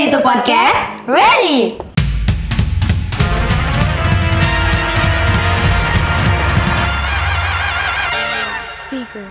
to podcast ready. Speaker.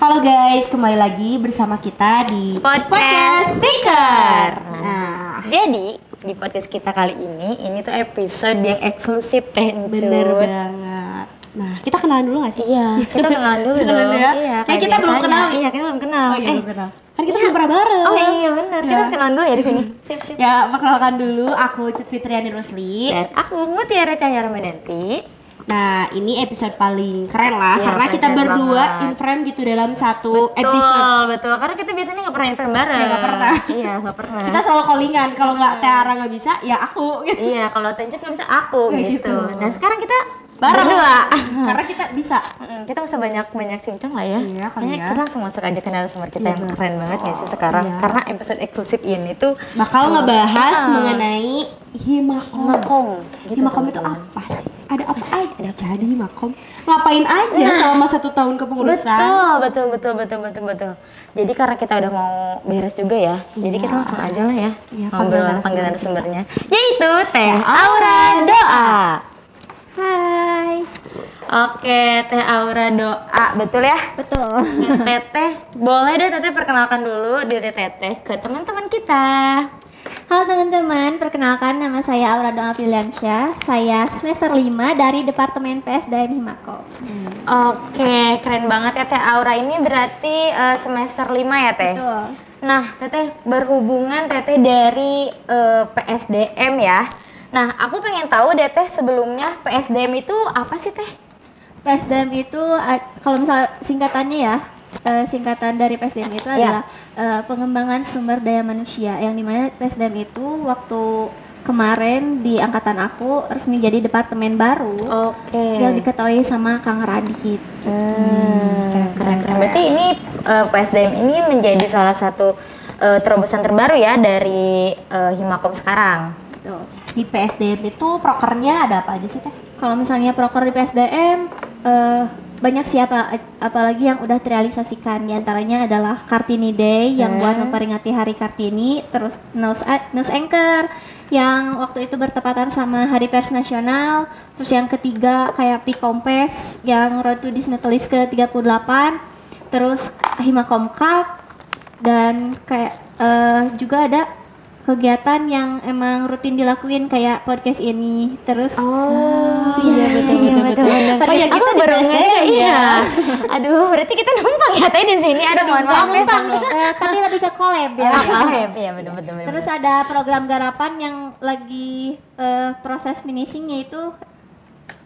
Halo guys, kembali lagi bersama kita di Podcast Speaker. Nah, jadi di podcast kita kali ini tuh episode yang eksklusif Teh Encut. Bener banget. Nah, kita kenalan dulu gak sih? Iya, kita kenalan dulu dong. Ya? Iya, kayak kita belum kenal. Iya, kita belum kenal. Oh iya, belum kenal. Kan kita belum pernah bareng. Oh iya benar. Kita harus kenalan dulu ya di sini. Sip. Ya, perkenalkan dulu, aku Cut Fitriani Rusli. Dan aku Mutiara Cahaya Ramadanti. Nah, ini episode paling keren lah, Iya, karena kita keren berdua banget. in frame gitu dalam satu episode. Betul. Karena kita biasanya nggak pernah invent bareng. Ya, nggak pernah. Iya, nggak pernah. Kita selalu callingan, kalau nggak Tiara nggak bisa, ya aku. Gitu. Iya, kalau Tencut nggak bisa aku Kayak gitu. gitu. Nah sekarang kita Bareng. berdua. Karena kita bisa. Kita bisa banyak cincang lah ya. Iya, kali Kayaknya ya. kita langsung masuk aja ke narasumber kita Iya, yang bener. keren banget nggak sih sekarang? Iya. Karena episode eksklusif ini tuh Bakal ngebahas Ah. mengenai Himakom. Himakom. Gitu, Himakom itu teman-teman. apa sih? Ada apa sih? Jadi Himakom ngapain aja selama 1 tahun kepengurusan? Betul. Jadi karena kita udah mau beres juga ya, jadi kita langsung aja lah ya Iya, ngobrol panggil panggilan narasumber narasumbernya, yaitu Teh Aura Doa. Hai. Oke, Teh Aura Doa, betul ya? Betul. Teteh, boleh deh Teteh perkenalkan dulu diri Teteh ke teman-teman kita. Halo teman-teman, perkenalkan nama saya Aura Doa Apriliansyah. Saya semester 5 dari Departemen PSDM Himakom. Oke, keren banget ya Teh Aura, ini berarti semester 5 ya Teh? Betul. Nah, Teteh berhubungan Teteh dari PSDM ya. Nah, aku pengen tahu deh Teh, sebelumnya PSDM itu apa sih Teh? PSDM itu kalau misal singkatannya ya, singkatan dari PSDM itu adalah pengembangan sumber daya manusia, yang dimana PSDM itu waktu kemarin di angkatan aku resmi jadi departemen baru Oke. yang diketahui sama Kang Radit. Keren. Berarti ini PSDM ini menjadi salah satu terobosan terbaru ya dari Himakom sekarang. Betul. Di PSDM itu prokernya ada apa aja sih Teh? Kalau misalnya proker di PSDM banyak sih apalagi yang udah terrealisasikan. Di antaranya adalah Kartini Day yang buat memperingati Hari Kartini, terus News Anchor yang waktu itu bertepatan sama Hari Pers Nasional, terus yang ketiga kayak P-Kompes yang Road to Disneytalis ke-38, terus Himakom Cup, dan kayak juga ada kegiatan yang emang rutin dilakuin kayak podcast ini. Terus Iya, betul. Oh ya, kita di PSDM ya. Aduh, berarti kita numpang ya Teh di sini. Aduh, mohon maaf ya. numpang, tapi lebih ke collab ya. Iya, betul. Terus ada program garapan yang lagi proses finishing, yaitu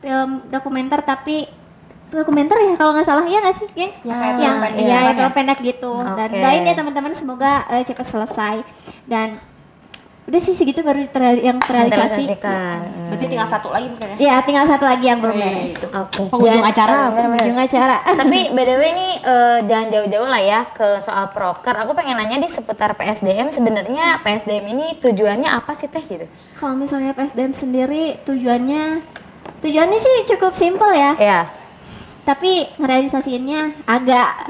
film dokumenter, tapi dokumenter ya kalau nggak salah, ya nggak sih guys? Yang film pendek gitu. Dan Oke. doain ya teman-teman, semoga cepat selesai. Dan udah sih segitu baru yang terrealisasi. Berarti tinggal satu lagi mungkin ya. Ya tinggal satu lagi yang belum beres. Oke. Penghujung acara. Ujung acara. Tapi BTW ini jangan jauh-jauh lah ya ke soal proker. Aku pengen nanya di seputar PSDM. Sebenarnya PSDM ini tujuannya apa sih Teh gitu? Kalau misalnya PSDM sendiri tujuannya sih cukup simpel ya. Iya. Tapi ngerealisasiinnya agak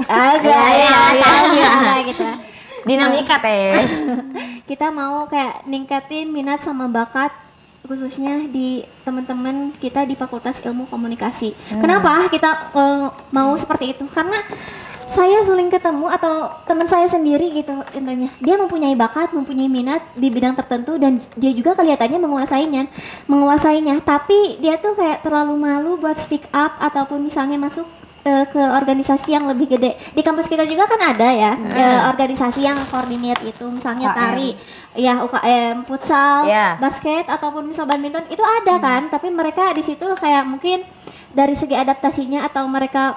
gitu. Dinamika Teh. Kita mau kayak ningkatin minat sama bakat khususnya di teman-teman kita di Fakultas Ilmu Komunikasi. Kenapa kita mau seperti itu? Karena saya sering ketemu atau teman saya sendiri gitu intinya, dia mempunyai bakat, mempunyai minat di bidang tertentu, dan dia juga kelihatannya menguasainya, tapi dia tuh kayak terlalu malu buat speak up ataupun misalnya masuk ke organisasi yang lebih gede. Di kampus kita juga kan ada ya organisasi yang koordinir itu, misalnya tari, ya UKM, futsal, basket ataupun misal badminton itu ada kan, tapi mereka di situ kayak mungkin dari segi adaptasinya atau mereka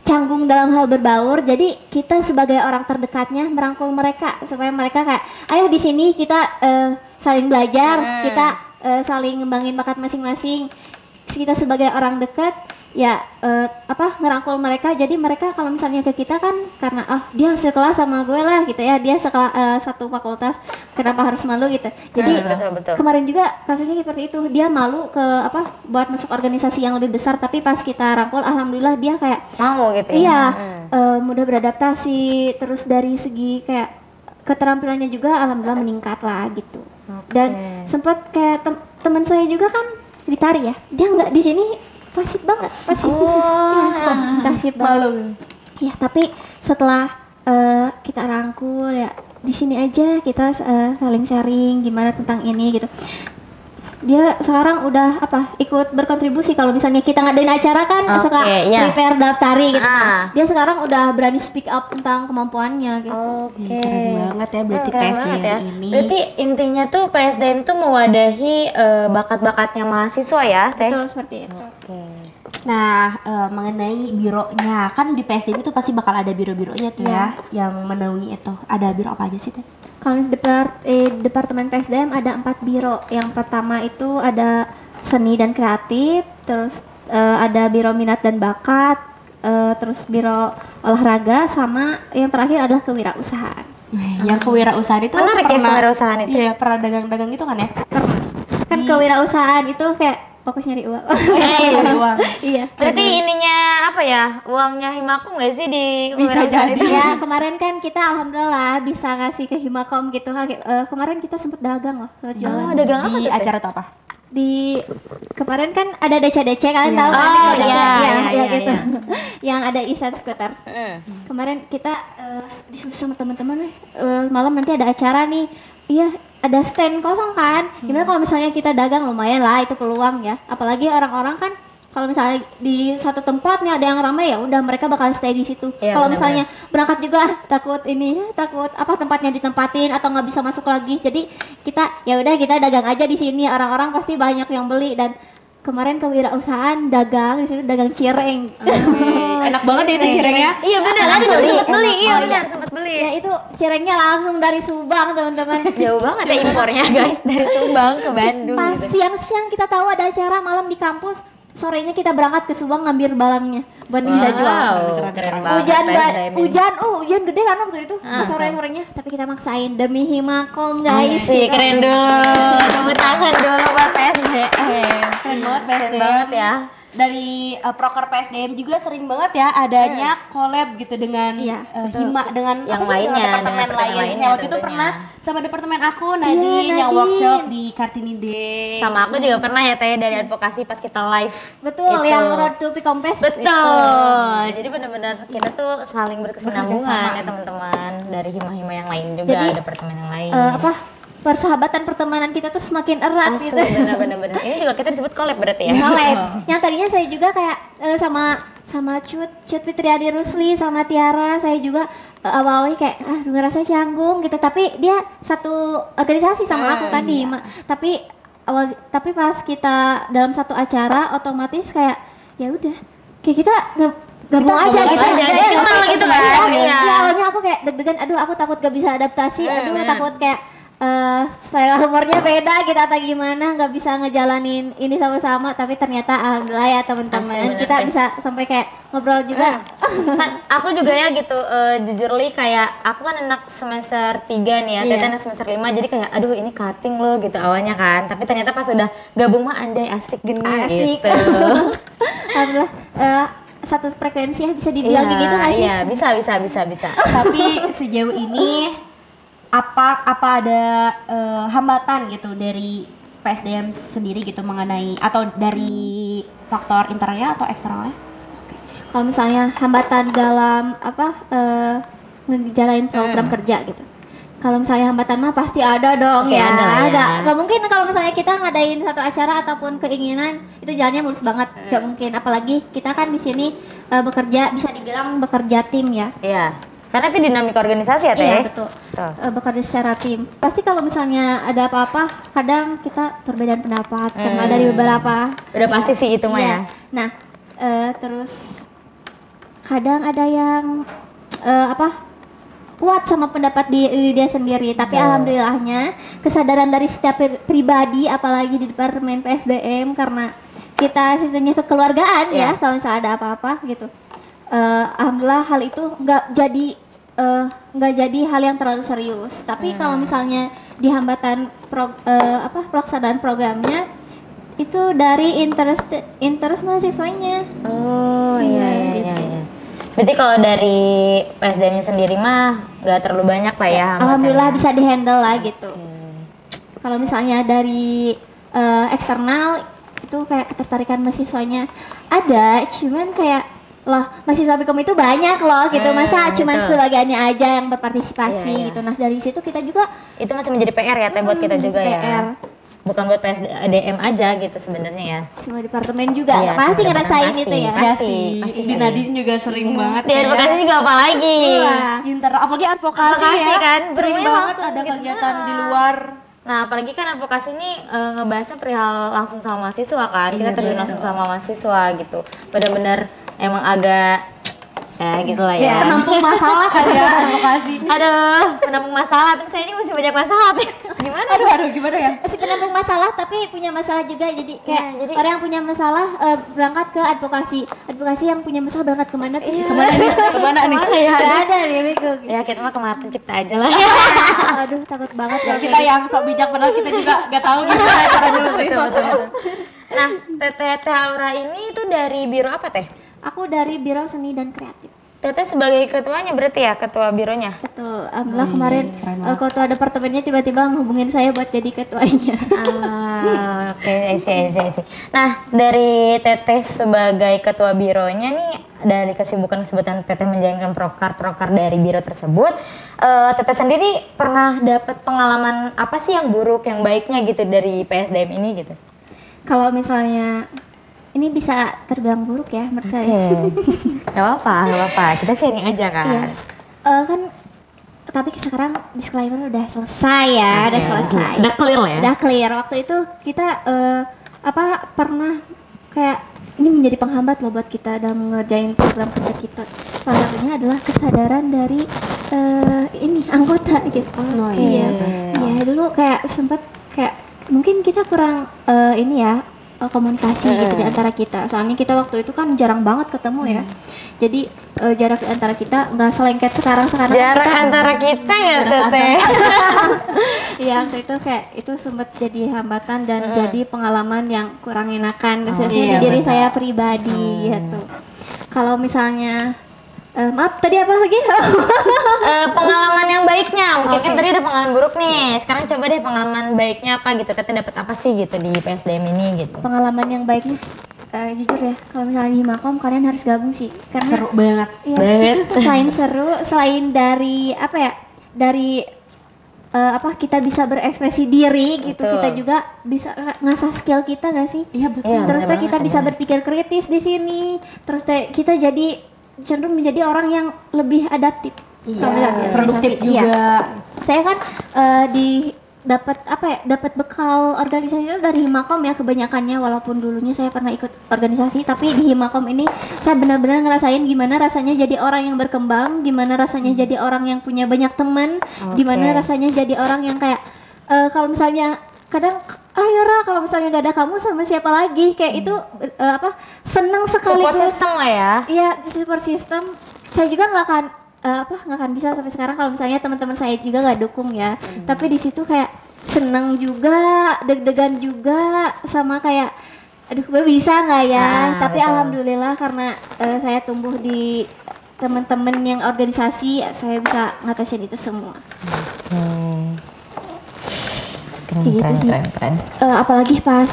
canggung dalam hal berbaur. Jadi kita sebagai orang terdekatnya merangkul mereka supaya mereka kayak, ayo di sini kita saling belajar, kita saling ngembangin bakat masing-masing. Kita sebagai orang dekat ya ngerangkul mereka. Jadi mereka kalau misalnya ke kita kan karena dia sekelas sama gue lah gitu ya, dia satu fakultas, kenapa harus malu gitu. Jadi betul. kemarin juga kasusnya seperti itu, dia malu ke buat masuk organisasi yang lebih besar, tapi pas kita rangkul alhamdulillah dia kayak mau gitu ya. Iya, mudah beradaptasi. Terus dari segi kayak keterampilannya juga alhamdulillah meningkat lah gitu. Oke. Dan sempat kayak teman saya juga kan di tari ya, dia nggak di sini pasif banget, pasif. Ya, pasif banget. Ya tapi setelah kita rangkul ya di sini aja kita saling sharing gimana tentang ini gitu. Dia sekarang udah ikut berkontribusi kalau misalnya kita ngadain acara kan suka prepare daftari gitu. Dia sekarang udah berani speak up tentang kemampuannya gitu. Keren banget ya berarti PSDM ya. ini. Berarti intinya tuh PSDM tuh mewadahi bakat-bakatnya mahasiswa ya, Teh? Betul seperti itu. Nah, mengenai bironya, kan di PSDM itu pasti bakal ada biro-bironya tuh ya, yang menaungi itu. Ada biro apa aja sih, Teh? Kalau di Departemen PSDM ada 4 biro. Yang pertama itu ada seni dan kreatif, terus ada biro minat dan bakat, terus biro olahraga, sama yang terakhir adalah kewirausahaan. Yang kewirausahaan itu menarik ya, kewirausahaan itu. Iya, pernah dagang-dagang itu kan ya? Kan kewirausahaan itu kayak fokus nyari uang. Uang. Iya. Berarti ininya apa ya? Uangnya Himakom nggak sih di Bisa kewirausahaan jadi. itu? Ya kemarin kan kita alhamdulillah bisa ngasih ke Himakom gitu. Kemarin kita sempet dagang loh, sempet jualan. Dagang apa Di tuh, Teh? acara tuh apa? Di kemarin kan ada DC kalian tahu kan? Oh, DC? iya, iya, gitu. iya. Yang ada Isan skuter. Kemarin kita diskusi sama teman-teman malam nanti ada acara nih. Iya, ada stand kosong kan. Gimana kalau misalnya kita dagang, lumayan lah itu peluang ya. Apalagi orang-orang kan kalau misalnya di satu tempat nih ada yang ramai ya udah mereka bakal stay di situ. Iya, Kalau benar-benar. misalnya berangkat juga takut tempatnya ditempatin atau nggak bisa masuk lagi. Jadi kita dagang aja di sini. Orang-orang pasti banyak yang beli dan kemarin kewirausahaan dagang di situ dagang cireng. Enak banget ya itu cirengnya. Iya benar, ada dong sempat beli. Iya benar, sempat beli. Ya itu cirengnya langsung dari Subang teman-teman. Jauh banget ya impornya guys, dari Subang ke Bandung Pas gitu. siang-siang kita tahu ada acara malam di kampus, sorenya kita berangkat ke Subang ngambil barangnya buat kita jual. Keren banget. Hujan gede kan waktu itu sore-sorenya, tapi kita maksain demi Himakom guys. Sih, keren dulu. Tepuk tangan dulu buat PSDM. Keren banget PSDM. Keren banget ya. Dari proker PSDM juga sering banget ya adanya collab gitu dengan Iya, Hima dengan Yang apa sih, lainnya, departemen dengan departemen lain. Kayak waktu itu tentunya. pernah sama departemen aku Nadine yang Nadine. workshop di Kartini Day. Sama aku juga pernah ya Teh dari advokasi pas kita live. Betul, Itu. yang Road to Pikompes. Betul. Jadi benar-benar kita tuh saling berkesinambungan Bekerja sama. ya teman-teman dari hima-hima yang lain juga, Jadi, departemen yang lain. Persahabatan pertemanan kita tuh semakin erat Asli, gitu. benar-benar. Ini juga kita disebut collab berarti ya. Collab. Yang tadinya saya juga kayak sama Cut Fitriani Rusli sama Tiara, saya juga awalnya kayak ngerasa canggung gitu, tapi dia satu organisasi sama aku kan di Hima. Tapi pas kita dalam satu acara otomatis kayak ya udah kayak kita gabung aja gabung gitu. aja, Kayak kenal kayak gitu kan. Iya. Iya. Ya, awalnya aku kayak deg-degan, aduh aku takut gak bisa adaptasi, bener. takut kayak selera humornya beda kita atau gimana, nggak bisa ngejalanin ini sama-sama, tapi ternyata alhamdulillah ya teman-teman Asli, bener, kita Teh. bisa sampai kayak ngobrol juga. Kan aku juga ya gitu, jujur li kayak aku kan anak semester 3 nih ya, Iya. Tete anak semester 5, jadi kayak aduh ini cutting loh gitu awalnya kan, tapi ternyata pas udah gabung mah anjay asik gini Asik. gitu. Alhamdulillah satu frekuensi ya bisa dibilang kayak gitu nggak sih? Iya, bisa. Tapi sejauh ini apa ada hambatan gitu dari PSDM sendiri gitu mengenai atau dari faktor internalnya atau eksternalnya? Kalau misalnya hambatan dalam ngejalanin program kerja gitu. Kalau misalnya hambatan mah pasti ada dong. Pasti ya. ada lah ya. Gak mungkin kalau misalnya kita ngadain satu acara ataupun keinginan itu jalannya mulus banget. Gak mungkin. Apalagi kita kan di sini bekerja, bisa dibilang bekerja tim ya. Iya. Karena itu dinamika organisasi ya, Teh. Iya betul. Bekerja secara tim. Pasti kalau misalnya ada apa-apa, kadang kita perbedaan pendapat karena dari beberapa. Udah pasti sih itu mah Iya. ya. Nah, terus kadang ada yang kuat sama pendapat diri dia sendiri. Tapi alhamdulillahnya kesadaran dari setiap pribadi, apalagi di departemen PSDM karena kita sistemnya kekeluargaan ya. Kalau misalnya ada apa-apa gitu. Alhamdulillah hal itu nggak jadi hal yang terlalu serius. Tapi kalau misalnya di hambatan pelaksanaan programnya itu dari interest mahasiswanya. Oh iya. Berarti kalau dari PSDM-nya sendiri mah nggak terlalu banyak lah ya. Alhamdulillah bisa dihandle lah gitu. Kalau misalnya dari eksternal itu kayak ketertarikan mahasiswanya ada, cuman kayak loh mahasiswa Bikom itu banyak loh gitu, masa cuman sebagiannya aja yang berpartisipasi gitu. Nah dari situ kita juga itu masih menjadi PR ya teh buat kita juga ya. PR. Bukan buat PSDM aja gitu sebenarnya ya. Semua departemen juga Iya, pasti semua ngerasain departemen itu ya. pasti. Di Nadine juga sering banget. Di advokasi juga apalagi. Inter, apalagi advokasi Advokasi ya. kan, Sering semuanya banget langsung ada gitu. kegiatan di luar. Nah, apalagi kan advokasi ini ngebahasnya perihal langsung sama mahasiswa kan. Kita terjun langsung sama mahasiswa gitu. Benar-benar emang agak gitu lah Kayak ya. penampung masalah kan ya advokasi. Aduh, penampung masalah. Tapi saya ini masih banyak masalah. Gimana? Aduh gimana ya? Si penampung masalah tapi punya masalah juga, jadi kayak jadi- orang yang punya masalah berangkat ke advokasi yang punya masalah berangkat kemana tuh? Kemana nih? Kemana nih? ya? Gak ada nih Beko. Ya kita mah kemarin pencipta aja lah. Aduh takut banget Ya, kalau kita kayak yang sok bijak padahal kita juga gak tahu gimana cara nyelesain masalah. Nah, Teteh Aura ini itu dari biro apa teh? aku dari Biro Seni dan Kreatif. Teteh sebagai ketuanya berarti ya, ketua bironya? Betul, alhamdulillah kemarin ketua departemennya tiba-tiba ngehubungin saya buat jadi ketuanya. Oke, I see. Nah, dari Teteh sebagai ketua bironya nih, dari kesibukan Teteh menjalankan prokar dari biro tersebut, Teteh sendiri pernah dapat pengalaman apa sih yang buruk, yang baiknya gitu dari PSDM ini gitu? Kalau misalnya ini bisa terbilang buruk ya mereka ya. Gak apa-apa, kita sharing aja kan. Iya. Kan tapi sekarang disclaimer udah selesai ya, udah selesai. Udah clear lah ya? Udah clear. Waktu itu kita pernah kayak ini menjadi penghambat loh buat kita dalam ngerjain program kerja kita. Salah satunya adalah kesadaran dari ini anggota gitu. Oh, iya. Iya, dulu kayak sempet kayak mungkin kita kurang ini ya komunikasi gitu di antara kita. Soalnya kita waktu itu kan jarang banget ketemu ya. Jadi jarak di antara kita nggak selengket sekarang Jarak antara kita ya Teteh. Iya, waktu itu kayak itu sempat jadi hambatan dan jadi pengalaman yang kurang enakan khususnya iya, di diri benar. saya pribadi gitu. Kalau misalnya maaf tadi apa lagi? Pengalaman yang baiknya, mungkin kan Oke. tadi ada pengalaman buruk nih. Sekarang coba deh pengalaman baiknya apa gitu. Teteh dapat apa sih gitu di PSDM ini gitu? Pengalaman yang baiknya jujur ya, kalau misalnya di Himakom kalian harus gabung sih karena Seru banget. iya, Banget. selain seru, selain dari apa ya? Dari kita bisa berekspresi diri gitu, Betul. kita juga bisa ngasah skill kita nggak sih? Iya betul. Iya, Terus bener kita banget, bisa bener. berpikir kritis di sini. Terus kita jadi cenderung menjadi orang yang lebih adaptif. Kalau lihat di Produktif organisasi. Iya. juga. Saya kan dapat bekal organisasi itu dari Himakom ya kebanyakannya, walaupun dulunya saya pernah ikut organisasi, tapi di Himakom ini saya benar-benar ngerasain gimana rasanya jadi orang yang berkembang, gimana rasanya jadi orang yang punya banyak teman, gimana rasanya jadi orang yang kayak kalau misalnya kadang ayo Ra, kalau misalnya gak ada kamu sama siapa lagi kayak itu senang Support sekaligus. system lah ya. Iya, support system. Saya juga nggak akan bisa sampai sekarang kalau misalnya teman-teman saya juga nggak dukung ya. Tapi di situ kayak seneng juga, deg-degan juga, sama kayak aduh gue bisa nggak ya. Tapi betul. alhamdulillah karena saya tumbuh di teman-teman yang organisasi, saya bisa ngatasin itu semua. Kayak gitu sih. Keren. Apalagi pas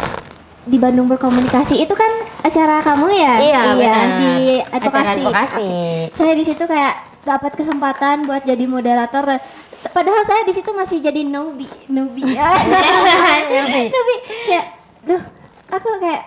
di Bandung berkomunikasi itu kan acara kamu ya? Iya, benar. Di Acara advokasi. advokasi. Saya di situ kayak dapat kesempatan buat jadi moderator. Padahal saya di situ masih jadi newbie. Newbie kayak, duh, aku kayak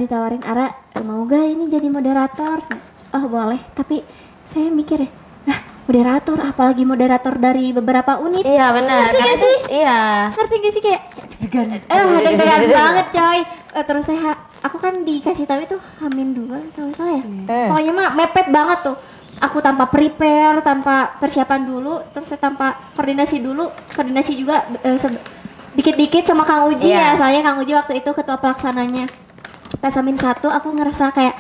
ditawarin Ara, mau gak ini jadi moderator? Oh boleh, tapi saya mikir ya, moderator, apalagi moderator dari beberapa unit. Iya benar. Ngerti gak Karena sih? Iya. Ngerti gak sih kayak deg-degan banget coy. Terus aku kan dikasih tahu itu Hamin 2 kalau salah ya. Pokoknya mah mepet banget tuh. Aku tanpa prepare, tanpa persiapan dulu, terus saya tanpa koordinasi juga dikit-dikit sama Kang Uji Iya. ya. Soalnya Kang Uji waktu itu ketua pelaksananya. pas Amin 1 aku ngerasa kayak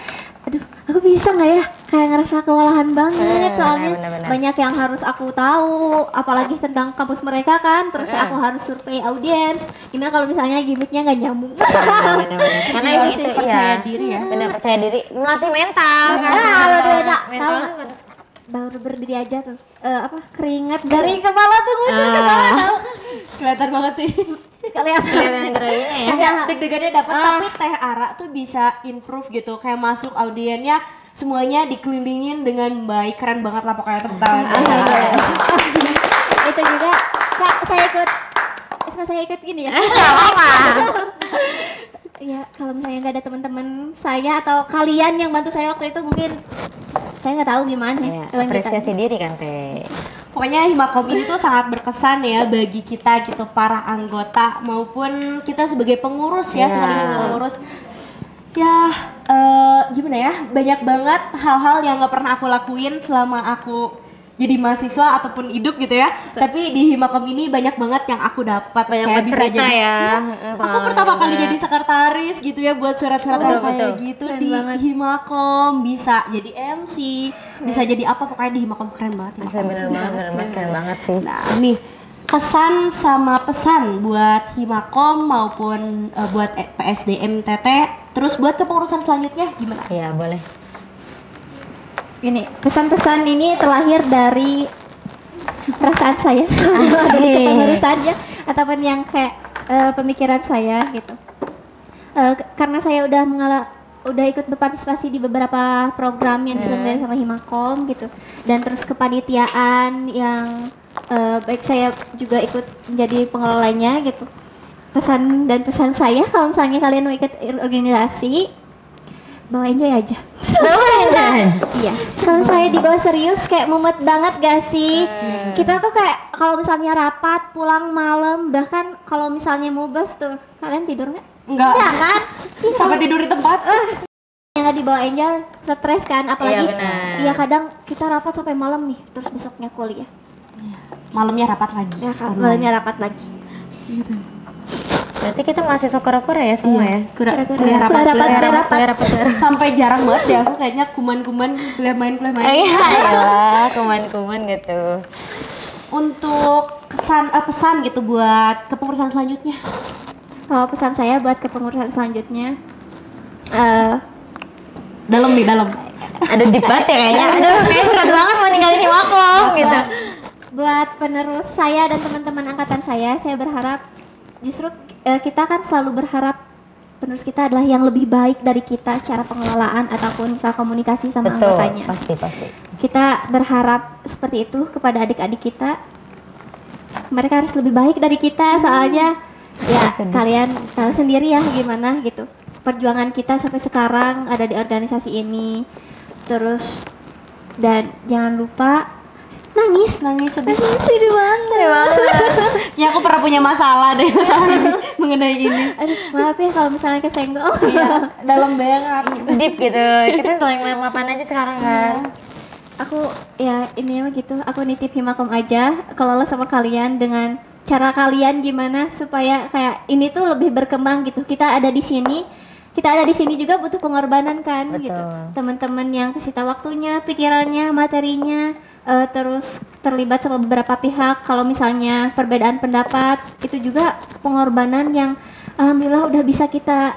aduh aku bisa nggak ya, kayak ngerasa kewalahan banget soalnya bener. banyak yang harus aku tahu apalagi tentang kampus mereka kan, terus aku harus survei audiens, gimana kalau misalnya gimmicknya nggak nyambung. Bener-bener. Karena Harus itu percaya diri ya. Bener, percaya diri, melatih mental. Beda. Mental Tahu kan nggak? Baru berdiri aja tuh keringat dari kepala tuh ngucur ke bawah tahu. Kelihatan banget sih. Kalian kelihatan geraknya ya. Ya, deg-degannya dapat tapi Teh Ara tuh bisa improve gitu. Kayak masuk audiennya semuanya dikelilingin dengan baik, keren banget lah pokoknya tepuk tangan. itu juga Kak, saya ikut gini ya. Ya kalau misalnya nggak ada teman-teman saya atau kalian yang bantu saya waktu itu mungkin saya nggak tahu gimana Iya, kelanjutannya. apresiasi diri kan Teh. Pokoknya Himakom ini tuh sangat berkesan ya bagi kita gitu, para anggota maupun kita sebagai pengurus ya, Iya. sekaligus pengurus. Ya gimana ya, banyak banget hal-hal yang nggak pernah aku lakuin selama aku jadi mahasiswa ataupun hidup gitu ya. Tapi di Himakom ini banyak banget yang aku dapat. Banyak kayak bisa bercerita jadi ya. aku pertama kali jadi sekretaris gitu ya, buat surat-surat Betul, kayak betul. gitu Keren di banget. Himakom, bisa jadi MC, bisa jadi apa, pokoknya di Himakom keren banget. Bener banget, keren banget sih. Nah nih, kesan sama pesan buat Himakom maupun buat PSDM TT, terus buat kepengurusan selanjutnya gimana? Iya, boleh. Ini pesan-pesan ini terlahir dari perasaan saya selama ada di kepengurusannya ataupun yang kayak pemikiran saya gitu. Karena saya udah ikut berpartisipasi di beberapa program yang diselenggarakan sama Himakom gitu, dan terus kepanitiaan yang baik saya juga ikut menjadi pengelolanya gitu. Pesan dan pesan saya kalau misalnya kalian mau ikut organisasi, bawa enjoy aja. Iya. Kalau saya dibawa serius kayak mumet banget gak sih? Kita tuh kayak kalau misalnya rapat pulang malam, bahkan kalau misalnya mubes tuh, kalian tidur nggak? Enggak. Enggak kan? Iya. Sampai tidur di tempat. Yang nggak dibawa Angel stres kan, apalagi Iya, benar. iya kadang kita rapat sampai malam nih, terus besoknya kuliah. Malamnya rapat lagi. Ya kan, malamnya rapat lagi. Berarti kita masih kura-kura ya semua ya? Kuliah rapat. Kuliah rapat. Sampai jarang banget ya aku kayaknya kuliah main. Iya, kuman-kuman gitu. Untuk pesan gitu buat kepengurusan selanjutnya. Kalau pesan saya buat kepengurusan selanjutnya, Dalam. Ada deep banget ya kayaknya. Aduh, kayak berat banget mau ninggalin Himakom gitu. buat penerus saya dan teman-teman angkatan saya berharap justru kita kan selalu berharap penerus kita adalah yang lebih baik dari kita secara pengelolaan ataupun misal komunikasi sama Betul, anggotanya. pasti. Kita berharap seperti itu kepada adik-adik kita. Mereka harus lebih baik dari kita soalnya ya kalian tahu sendiri ya gimana gitu. Perjuangan kita sampai sekarang ada di organisasi ini. Terus dan jangan lupa nangis sedih banget. Ya aku pernah punya masalah ini mengenai ini. Aduh, maaf ya kalau misalnya kesenggol. Iya, dalam banget. Deep gitu. Kita saling maaf-maafan aja sekarang kan. Aku ya ini mah gitu, aku nitip Himakom aja kelola sama kalian dengan cara kalian gimana supaya kayak ini tuh lebih berkembang gitu. Kita ada di sini juga butuh pengorbanan kan. Betul. Gitu. Teman-teman yang kasih tahu waktunya, pikirannya, materinya, terus terlibat sama beberapa pihak. Kalau misalnya perbedaan pendapat itu juga pengorbanan yang alhamdulillah udah bisa kita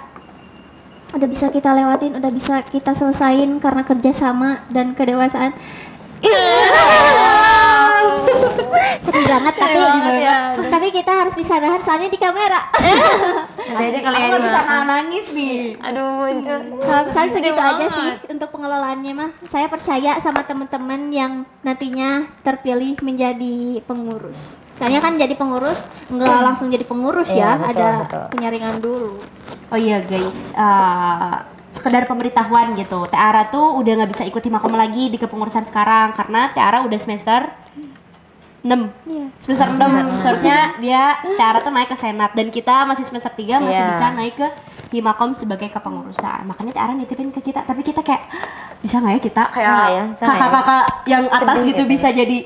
lewatin, udah bisa kita selesain karena kerjasama dan kedewasaan. Sedih banget tapi kita harus bisa nahan soalnya di kamera. Jadi kalian Aku bisa nangis nih. Aduh, muncul. Kalau misalnya segitu Sedih aja banget. sih untuk pengelolaannya mah. Saya percaya sama teman-teman yang nantinya terpilih menjadi pengurus. Soalnya kan jadi pengurus nggak langsung jadi pengurus Iya, ya, betul, ada betul. penyaringan dulu. Oh iya guys, sekedar pemberitahuan gitu. Tiara tuh udah nggak bisa ikut Himakom lagi di kepengurusan sekarang karena Tiara udah semester 6. Iya. Semester 6 seharusnya Tiara tuh naik ke senat dan kita masih semester 3 masih Iya. bisa naik ke Himakom sebagai kepengurusan. Makanya Tiara nitipin ke kita, tapi kita kayak bisa nggak ya kita kayak Bisa ya? kakak-kakak yang atas Sedih gitu gitu. bisa jadi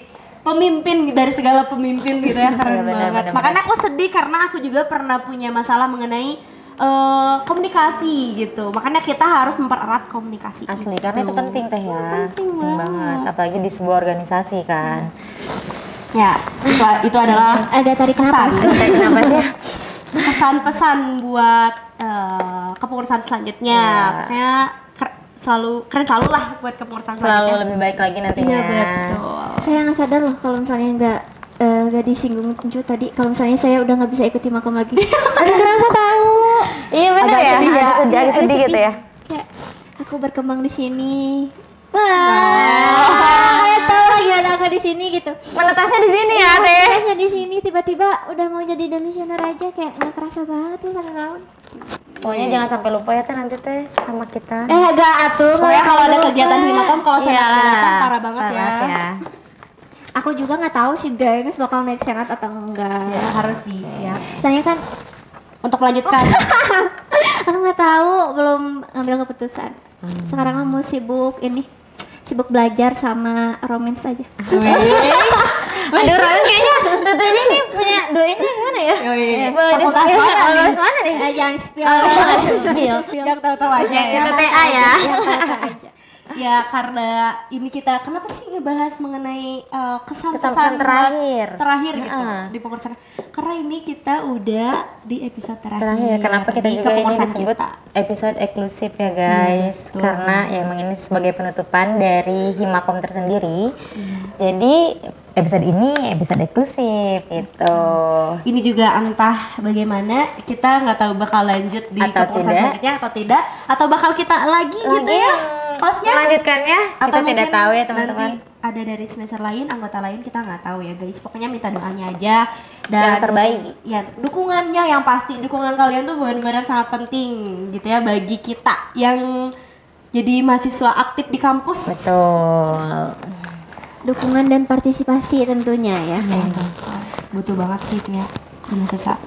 pemimpin dari segala pemimpin gitu ya, keren Benar, banget. benar. Makanya aku sedih karena aku juga pernah punya masalah mengenai komunikasi gitu. Makanya kita harus mempererat komunikasi. Asli, karena itu penting teh ya. Penting banget. Apalagi di sebuah organisasi kan. Ya, itu adalah Agak tarik nafas. Tarik nafas ya. pesan-pesan buat kepengurusan selanjutnya. Pokoknya keren selalu lah buat kepengurusan Selalu selanjutnya. lebih baik lagi nantinya. Iya betul. Saya nggak sadar loh kalau misalnya nggak disinggung Encu tadi. Kalau misalnya saya udah nggak bisa ikuti makom lagi. Ada ngerasa tahu. Iya benar ya. sedih ya. Agak sedih gitu ya. Kayak aku berkembang di sini. Wah, kalian tahu lah gimana aku di sini gitu. Menetasnya di sini ya, Teh. Saya di sini tiba-tiba udah mau jadi demisioner aja kayak nggak kerasa banget tuh 1 tahun. Pokoknya jangan sampai lupa ya Teh nanti Teh sama kita. Enggak atuh. Pokoknya kalau ada lupa. kegiatan Himakom kalau saya Iyalah, datang parah banget ya. Aku juga nggak tahu sih guys bakal naik senat atau enggak. Ya harus sih ya. Saya kan Untuk melanjutkan. aku nggak tahu, belum ngambil keputusan. Sekarang mau sibuk belajar sama romance aja. Aduh, Ron kayaknya tentunya nih punya doanya gimana ya? Boleh Fakultas di-spill nggak? mana nih? Fakultas mana nih? Jangan spill. Yang tahu-tahu aja ya. Kita TA ya. Ya karena ini kita kenapa sih ngebahas mengenai Kesan-kesan kesan-kesan terakhir gitu Heeh. di pengurusan. Karena ini kita udah di episode terakhir. Terakhir, kenapa kita di juga ini kepengurusan disebut kita. episode eksklusif ya guys? betul. Karena ya emang ini sebagai penutupan dari Himakom tersendiri. Jadi episode ini episode eksklusif gitu. Ini juga entah bagaimana kita nggak tahu bakal lanjut di Atau kepengurusan tidak. selanjutnya atau tidak, atau bakal kita lagi gitu ya hostnya. Melanjutkannya kita tidak mungkin tahu ya nanti teman-teman. ada dari semester lain, anggota lain kita nggak tahu ya guys. Pokoknya minta doanya aja dan Yang terbaik. Ya dukungannya yang pasti, dukungan kalian tuh benar-benar sangat penting gitu ya bagi kita yang jadi mahasiswa aktif di kampus. Betul. Dukungan dan partisipasi tentunya ya. Butuh banget sih itu ya mahasiswa.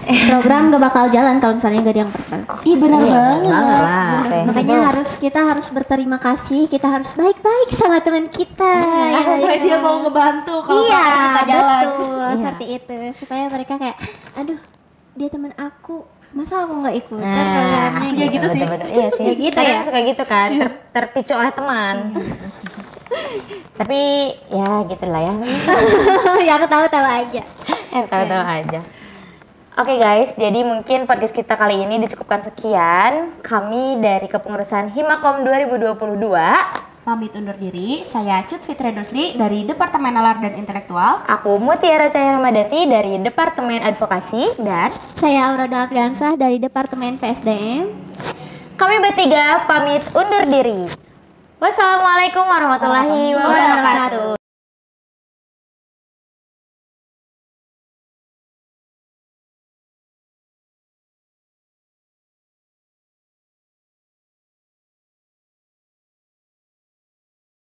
Program gak bakal jalan kalau misalnya gak ada yang berpartisipasi. Ih benar banget. Banget lah. Teh. Makanya kita harus berterima kasih, kita harus baik-baik sama teman kita. Supaya dia mau ngebantu kalau Iya, program kita jalan. betul, seperti itu. Supaya mereka kayak, aduh, dia teman aku, masa aku nggak ikutan programnya ya gitu sih. betul-betul. Iya sih. Ya gitu Kadang ya. suka gitu kan, terpicu oleh teman. Tapi ya gitulah ya. Ya aku tahu-tahu aja. Tahu-tahu aja. Oke guys, jadi mungkin podcast kita kali ini dicukupkan sekian. Kami dari Kepengurusan Himakom 2022. Pamit undur diri, saya Cut Fitri Dusli dari Departemen Nalar dan Intelektual. Aku Mutiara Cahaya Ramadhani dari Departemen Advokasi dan Saya Aura Doafiansah dari Departemen PSDM. kami bertiga pamit undur diri. Wassalamualaikum warahmatullahi wabarakatuh.